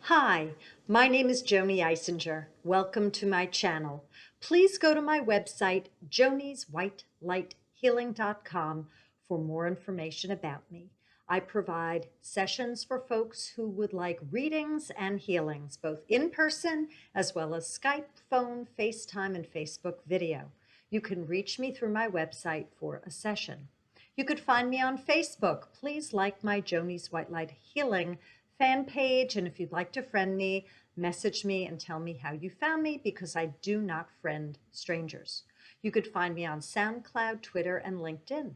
Hi, my name is Joanie Eisinger. Welcome to my channel. Please go to my website, jonieswhitelightshealing.com, for more information about me. I provide sessions for folks who would like readings and healings, both in person as well as Skype, phone, FaceTime, and Facebook video. You can reach me through my website for a session. You could find me on Facebook. Please like my Joanie's White Light Healing fan page, and if you'd like to friend me, message me and tell me how you found me, because I do not friend strangers. You could find me on SoundCloud, Twitter, and LinkedIn.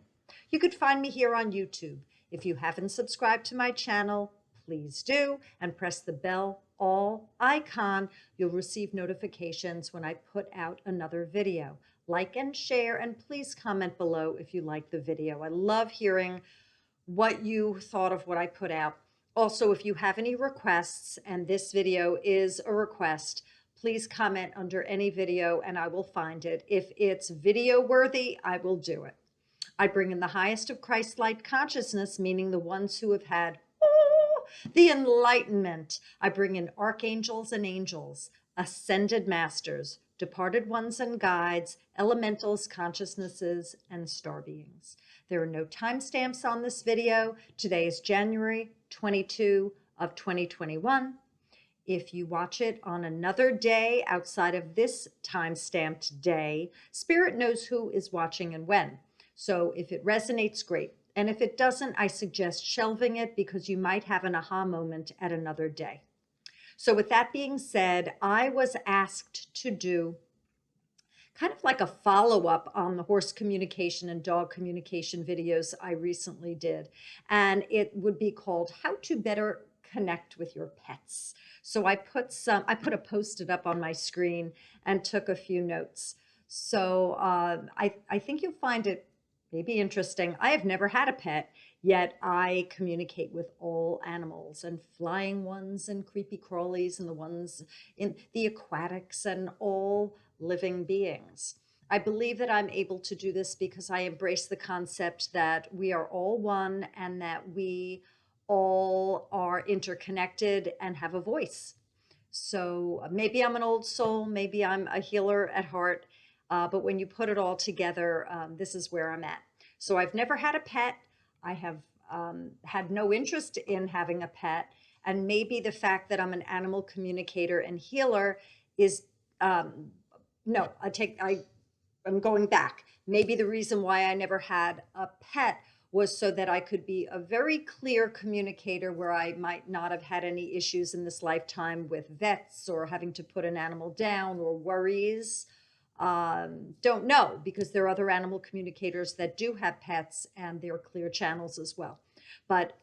You could find me here on YouTube. If you haven't subscribed to my channel, please do, and press the bell all icon. You'll receive notifications when I put out another video. Like and share, and please comment below if you like the video. I love hearing what you thought of what I put out. Also, if you have any requests, and this video is a request, please comment under any video and I will find it. If it's video worthy, I will do it. I bring in the highest of Christ-like consciousness, meaning the ones who have had the enlightenment. I bring in archangels and angels, ascended masters, departed ones and guides, elementals, consciousnesses, and star beings. There are no timestamps on this video. Today is January 22 of 2021. If you watch it on another day outside of this time-stamped day, Spirit knows who is watching and when. So if it resonates, great. And if it doesn't, I suggest shelving it, because you might have an aha moment at another day. So with that being said, I was asked to do kind of like a follow-up on the horse communication and dog communication videos I recently did. And it would be called How to Better Connect with Your Pets. So I put a Post-it up on my screen and took a few notes. So I think you'll find it maybe interesting. I have never had a pet, yet I communicate with all animals, and flying ones and creepy crawlies and the ones in the aquatics and all living beings. I believe that I'm able to do this because I embrace the concept that we are all one, and that we all are interconnected and have a voice. So maybe I'm an old soul, maybe I'm a healer at heart, but when you put it all together, this is where I'm at. So I've never had a pet. I have had no interest in having a pet. And maybe the fact that I'm an animal communicator and healer is, I'm going back. Maybe the reason why I never had a pet was so that I could be a very clear communicator, where I might not have had any issues in this lifetime with vets or having to put an animal down or worries. Don't know, because there are other animal communicators that do have pets and they're clear channels as well. But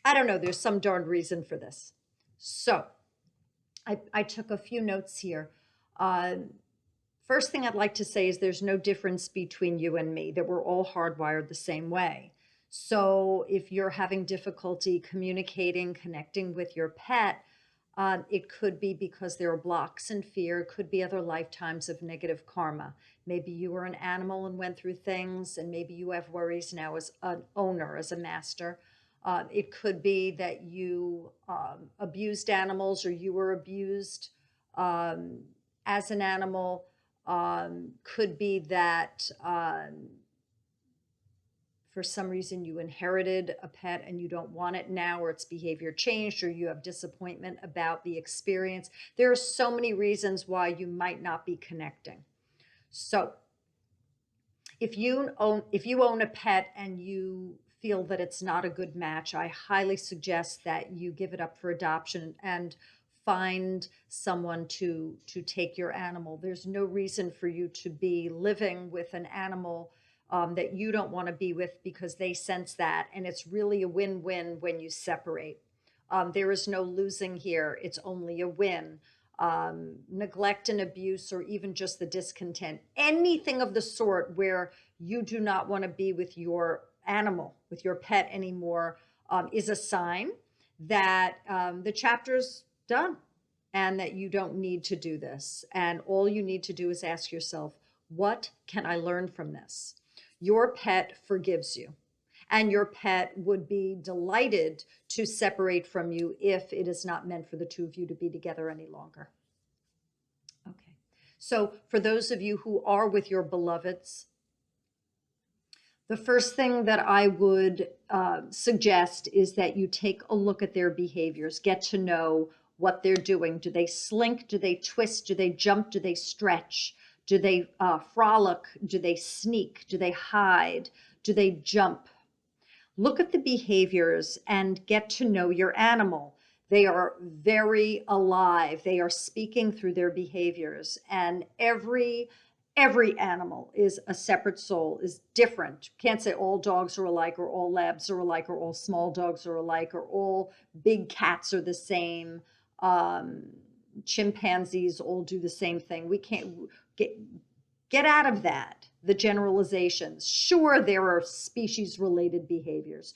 I don't know, there's some darn reason for this. So I took a few notes here. First thing I'd like to say is there's no difference between you and me, that we're all hardwired the same way. So if you're having difficulty communicating, connecting with your pet, it could be because there are blocks and fear. It could be other lifetimes of negative karma. Maybe you were an animal and went through things, and maybe you have worries now as an owner, as a master. It could be that you abused animals, or you were abused as an animal. Could be that for some reason you inherited a pet and you don't want it now, or its behavior changed, or you have disappointment about the experience. There are so many reasons why you might not be connecting. So if you own a pet and you feel that it's not a good match, I highly suggest that you give it up for adoption and find someone to take your animal. There's no reason for you to be living with an animal that you don't want to be with, because they sense that, and it's really a win-win when you separate. There is no losing here. It's only a win. Neglect and abuse, or even just the discontent, anything of the sort where you do not want to be with your animal, with your pet anymore, is a sign that the chapter's done and that you don't need to do this. And all you need to do is ask yourself, what can I learn from this? Your pet forgives you. and your pet would be delighted to separate from you if it is not meant for the two of you to be together any longer. Okay. So for those of you who are with your beloveds, the first thing that I would suggest is that you take a look at their behaviors, get to know what they're doing. Do they slink? Do they twist? Do they jump? Do they stretch? Do they frolic? Do they sneak? Do they hide? Do they jump? Look at the behaviors and get to know your animal. They are very alive. They are speaking through their behaviors, and every animal is a separate soul, is different. Can't say all dogs are alike, or all labs are alike, or all small dogs are alike, or all big cats are the same. Chimpanzees all do the same thing. We can't get out of that, the generalizations. Sure, there are species-related behaviors.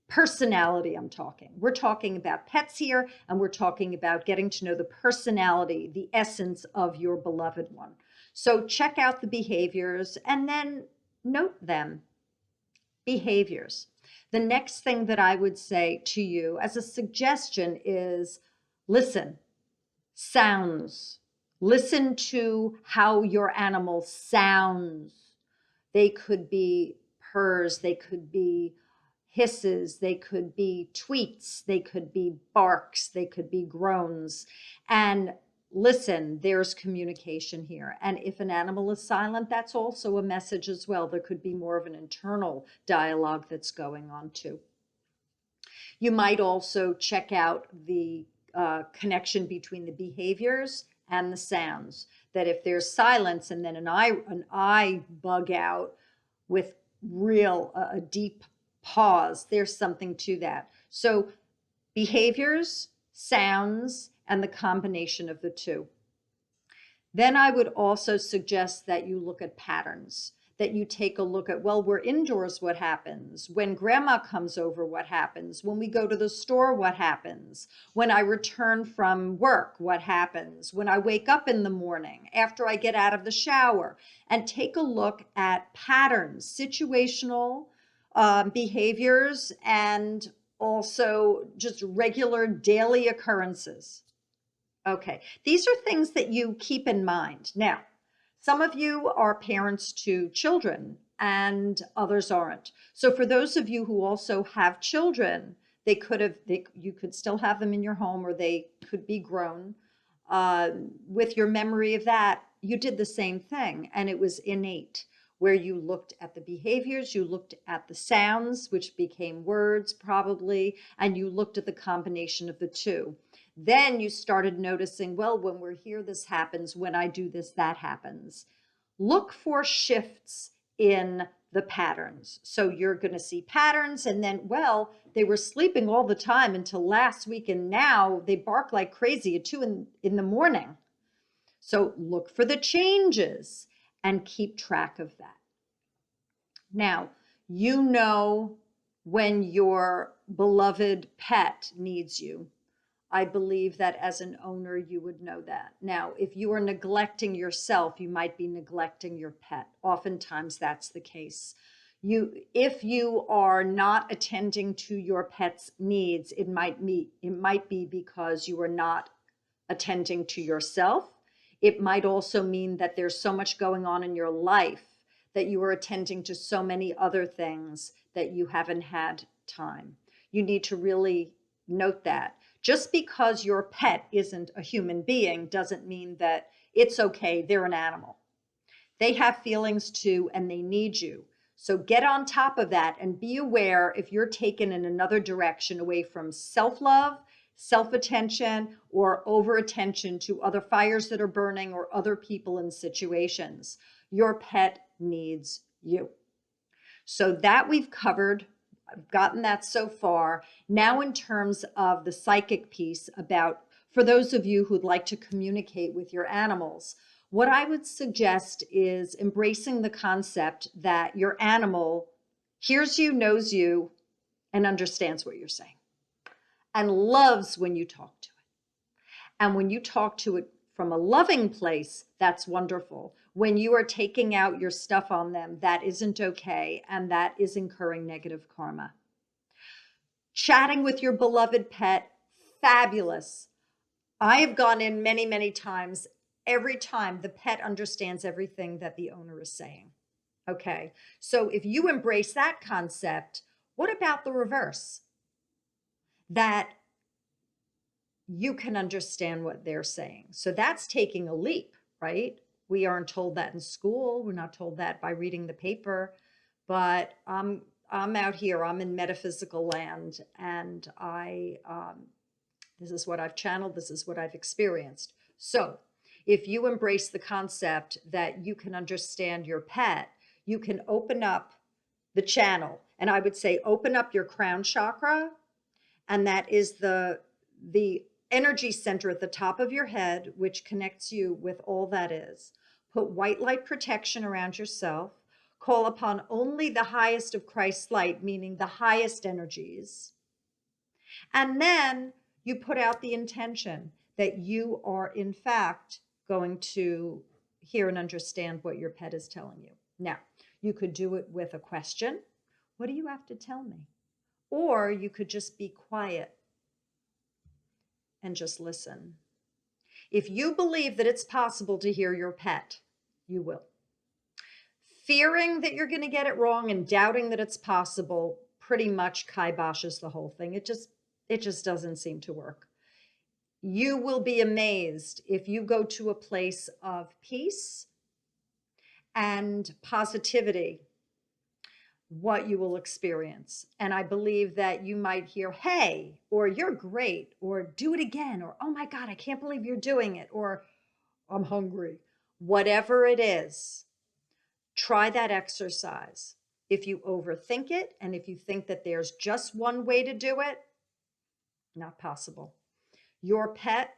Personality, I'm talking. We're talking about pets here, and we're talking about getting to know the personality, the essence of your beloved one. So check out the behaviors and then note them. Behaviors. The next thing that I would say to you as a suggestion is listen. Sounds. Listen to how your animal sounds. They could be purrs, they could be hisses, they could be tweets, they could be barks, they could be groans. And listen, there's communication here. And if an animal is silent, that's also a message as well. There could be more of an internal dialogue that's going on too. You might also check out the connection between the behaviors and the sounds. That if there's silence and then an eye bug out with a deep pause, there's something to that. So behaviors, sounds, and the combination of the two. Then I would also suggest that you look at patterns, that you take a look at, well, we're indoors, what happens? When grandma comes over, what happens? When we go to the store, what happens? When I return from work, what happens? When I wake up in the morning, after I get out of the shower, and take a look at patterns, situational behaviors, and also just regular daily occurrences. Okay, these are things that you keep in mind. Now, some of you are parents to children and others aren't. So for those of you who also have children, you could still have them in your home, or they could be grown. With your memory of that, you did the same thing, and it was innate, where you looked at the behaviors, you looked at the sounds, which became words probably, and you looked at the combination of the two. Then you started noticing, well, when we're here, this happens. When I do this, that happens. Look for shifts in the patterns. So you're going to see patterns, and then, well, they were sleeping all the time until last week, and now they bark like crazy at 2 in the morning. So look for the changes and keep track of that. Now, you know when your beloved pet needs you. I believe that as an owner, you would know that. Now, if you are neglecting yourself, you might be neglecting your pet. Oftentimes that's the case. If you are not attending to your pet's needs, it might be because you are not attending to yourself. It might also mean that there's so much going on in your life that you are attending to so many other things that you haven't had time. You need to really note that. Just because your pet isn't a human being doesn't mean that it's okay, they're an animal. They have feelings too, and they need you. So get on top of that and be aware if you're taken in another direction, away from self-love, self-attention, or over-attention to other fires that are burning or other people and situations. Your pet needs you. So that we've covered. I've gotten that so far. Now, in terms of the psychic piece, for those of you who'd like to communicate with your animals, what I would suggest is embracing the concept that your animal hears you, knows you, and understands what you're saying, and loves when you talk to it. And when you talk to it from a loving place, that's wonderful. When you are taking out your stuff on them, that isn't okay, and that is incurring negative karma. Chatting with your beloved pet, fabulous. I have gone in many, many times. Every time the pet understands everything that the owner is saying. Okay, so if you embrace that concept, what about the reverse? That you can understand what they're saying. So that's taking a leap, right? We aren't told that in school. We're not told that by reading the paper. But I'm out here. I'm in metaphysical land, and this is what I've channeled. This is what I've experienced. So if you embrace the concept that you can understand your pet, you can open up the channel. And I would say open up your crown chakra, and that is the energy center at the top of your head, which connects you with all that is. Put white light protection around yourself. Call upon only the highest of Christ's light, meaning the highest energies. And then you put out the intention that you are, in fact, going to hear and understand what your pet is telling you. Now, you could do it with a question. What do you have to tell me? Or you could just be quiet and just listen. If you believe that it's possible to hear your pet, you will. Fearing that you're going to get it wrong and doubting that it's possible pretty much kiboshes the whole thing. It just doesn't seem to work. You will be amazed if you go to a place of peace and positivity, what you will experience. And I believe that you might hear, hey, or you're great, or do it again, or oh my God, I can't believe you're doing it, or I'm hungry. Whatever it is, try that exercise. If you overthink it, and if you think that there's just one way to do it, not possible. Your pet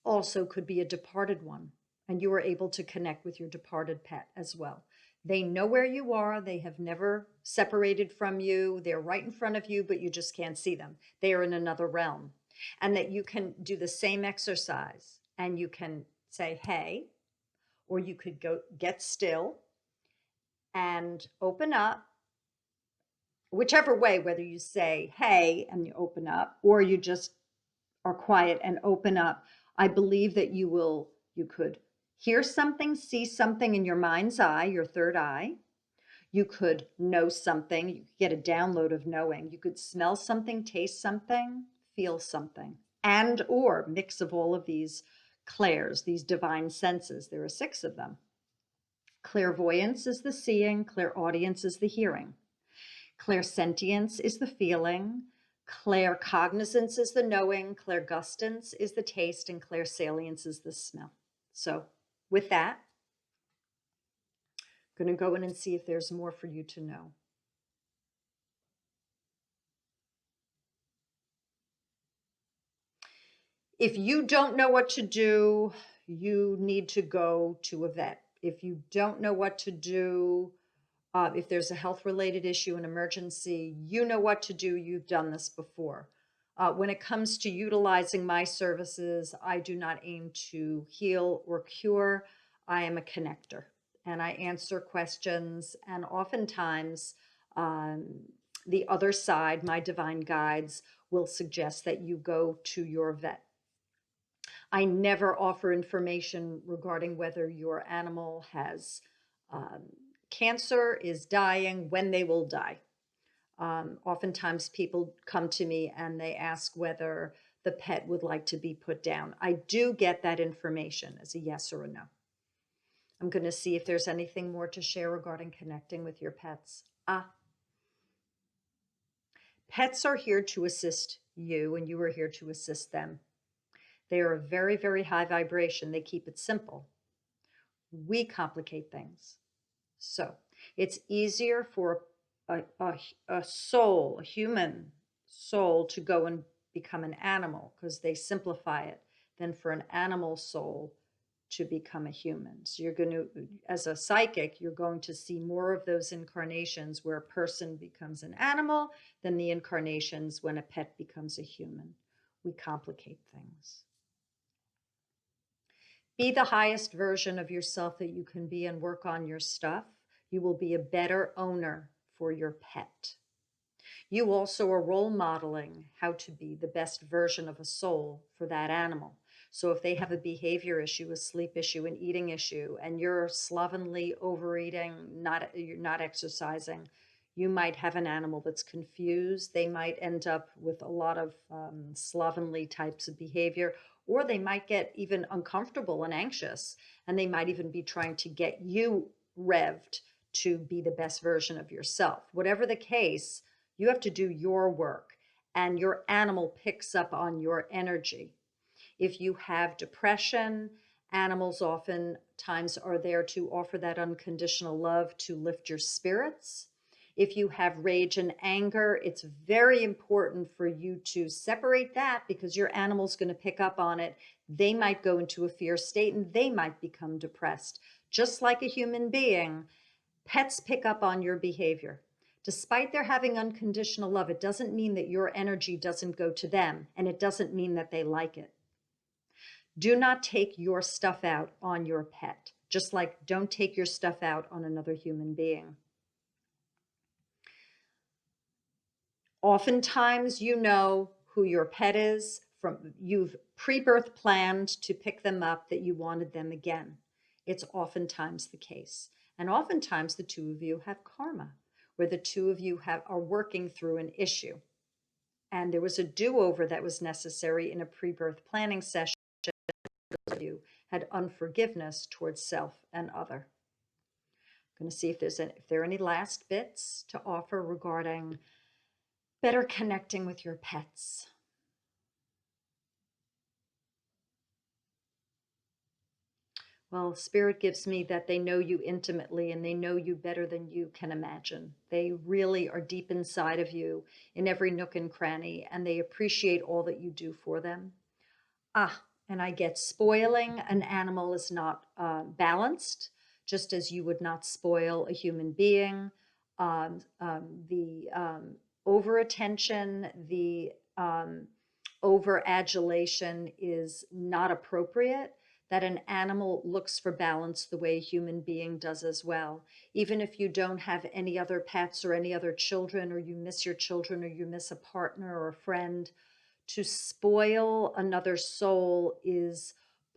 also could be a departed one, and you are able to connect with your departed pet as well. They know where you are. They have never separated from you. They're right in front of you, but you just can't see them. They are in another realm. And that you can do the same exercise, and you can say, hey, or you could go get still and open up, whichever way, whether you say, hey, and you open up, or you just are quiet and open up. I believe that you could hear something, see something in your mind's eye, your third eye. You could know something. You could get a download of knowing. You could smell something, taste something, feel something, and or mix of all of these clairs, these divine senses. There are 6 of them. Clairvoyance is the seeing. Clairaudience is the hearing. Clairsentience is the feeling. Claircognizance is the knowing. Clairgustance is the taste. And clairsalience is the smell. So with that, I'm going to go in and see if there's more for you to know. If you don't know what to do, you need to go to a vet. If you don't know what to do, if there's a health-related issue, an emergency, you know what to do. You've done this before. When it comes to utilizing my services, I do not aim to heal or cure. I am a connector, and I answer questions. And oftentimes, the other side, my divine guides, will suggest that you go to your vet. I never offer information regarding whether your animal has cancer, is dying, when they will die. Oftentimes people come to me and they ask whether the pet would like to be put down. I do get that information as a yes or a no. I'm going to see if there's anything more to share regarding connecting with your pets. Pets are here to assist you, and you are here to assist them. They are a very, very high vibration. They keep it simple. We complicate things. So it's easier for a soul, a human soul, to go and become an animal because they simplify it, than for an animal soul to become a human. So you're going to, as a psychic, you're going to see more of those incarnations where a person becomes an animal than the incarnations when a pet becomes a human. We complicate things. Be the highest version of yourself that you can be and work on your stuff. You will be a better owner for your pet. You also are role modeling how to be the best version of a soul for that animal. So if they have a behavior issue, a sleep issue, an eating issue, and you're slovenly overeating, you're not exercising, you might have an animal that's confused. They might end up with a lot of slovenly types of behavior, or they might get even uncomfortable and anxious, and they might even be trying to get you revved to be the best version of yourself. Whatever the case, you have to do your work, and your animal picks up on your energy. If you have depression, animals oftentimes are there to offer that unconditional love to lift your spirits. If you have rage and anger, it's very important for you to separate that, because your animal's going to pick up on it. They might go into a fear state and they might become depressed. Just like a human being, pets pick up on your behavior. Despite their having unconditional love, it doesn't mean that your energy doesn't go to them, and it doesn't mean that they like it. Do not take your stuff out on your pet, just like don't take your stuff out on another human being. Oftentimes, you know who your pet is. You've pre-birth planned to pick them up, that you wanted them again. It's oftentimes the case. And oftentimes the two of you have karma, where the two of you are working through an issue. And there was a do-over that was necessary in a pre-birth planning session. You had unforgiveness towards self and other. I'm going to see if there are any last bits to offer regarding better connecting with your pets. Well, Spirit gives me that they know you intimately, and they know you better than you can imagine. They really are deep inside of you in every nook and cranny, and they appreciate all that you do for them. And I get spoiling an animal is not balanced, just as you would not spoil a human being. The over-attention, the over-adulation is not appropriate. That an animal looks for balance the way a human being does as well. Even if you don't have any other pets or any other children, or you miss your children, or you miss a partner or a friend, to spoil another soul is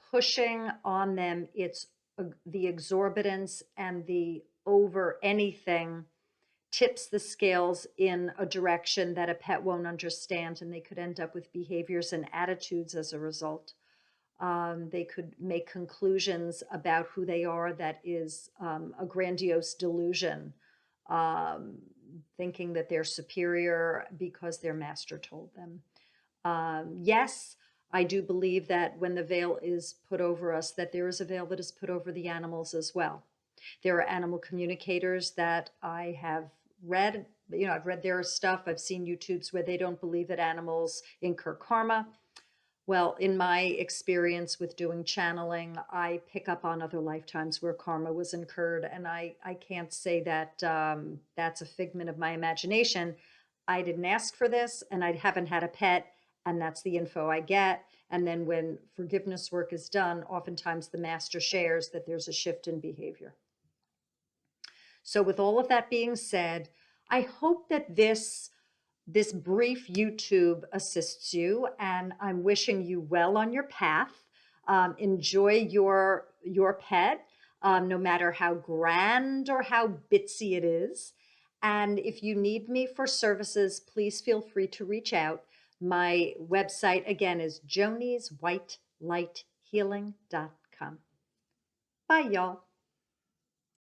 pushing on them. It's the exorbitance and the over anything tips the scales in a direction that a pet won't understand, and they could end up with behaviors and attitudes as a result. They could make conclusions about who they are that is a grandiose delusion, thinking that they're superior because their master told them. Yes, I do believe that when the veil is put over us, that there is a veil that is put over the animals as well. There are animal communicators that I have read, I've read their stuff. I've seen YouTubes where they don't believe that animals incur karma. Well, in my experience with doing channeling, I pick up on other lifetimes where karma was incurred, and I can't say that that's a figment of my imagination. I didn't ask for this, and I haven't had a pet, and that's the info I get. And then when forgiveness work is done, oftentimes the master shares that there's a shift in behavior. So with all of that being said, I hope that this brief YouTube assists you, and I'm wishing you well on your path. Enjoy your pet, no matter how grand or how bitsy it is. And if you need me for services, please feel free to reach out. My website, again, is jonieswhitelighealing.com. Bye, y'all.